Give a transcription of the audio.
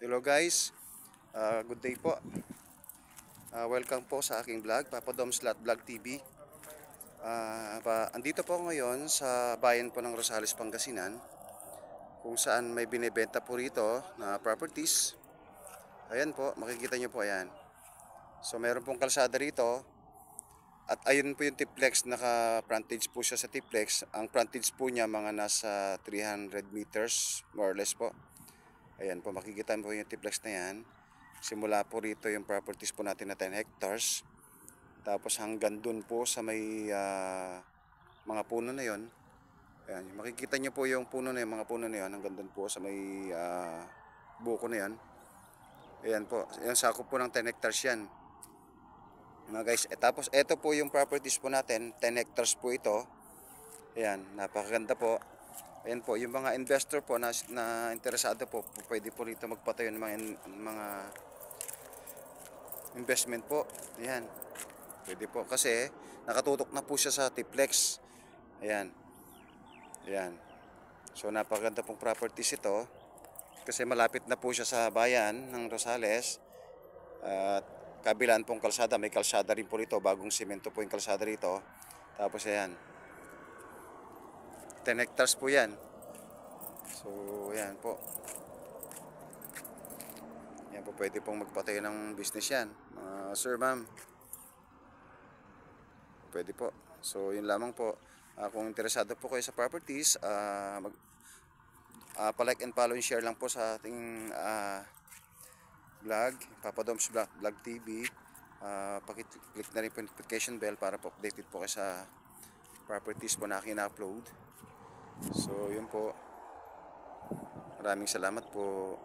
Hello guys, good day po. Welcome po sa aking vlog, Papa Dom's Lot Vlog TV. Andito po ako ngayon sa bayan po ng Rosales, Pangasinan, kung saan may binebenta po rito na properties. Ayan po, makikita nyo po ayan. So meron pong kalsada rito. At ayun po yung triplex, naka-frontage po siya sa triplex. Ang frontage po niya mga nasa 300 meters, more or less po. Ayan po, makikita po yung triplex na yan. Simula po rito yung properties po natin na 10 hectares. Tapos hanggang dun po sa may mga puno na yon. Ayan, makikita nyo po yung puno na yun, mga puno na yun. Hanggang dun po sa may buko na yan. Ayan po, yung sakop po ng 10 hectares yan. Mga guys, tapos ito po yung properties po natin, 10 hectares po ito. Ayan, napakaganda po. Ayan po, yung mga investor po na interesado po, pwede po rito magpatayo ng mga investment po. Ayan, pwede po kasi nakatutok na po siya sa triplex. Ayan, ayan. So napakaganda pong properties ito kasi malapit na po siya sa bayan ng Rosales. At kabilaan pong kalsada, may kalsada rin po rito, bagong simento po yung kalsada rito. Tapos ayan, 10 hectares po yan. So ayan po, yan po, pwede pong magpatayo ng business yan, sir, ma'am, pwede po. So yun lamang po. Kung interesado po kayo sa properties, pa-like and follow and share lang po sa ating vlog, Papa Dom's Vlog TV. Pakiclick na rin po notification bell para po updated po kayo sa properties po na aking na-upload. So yun po, maraming salamat po.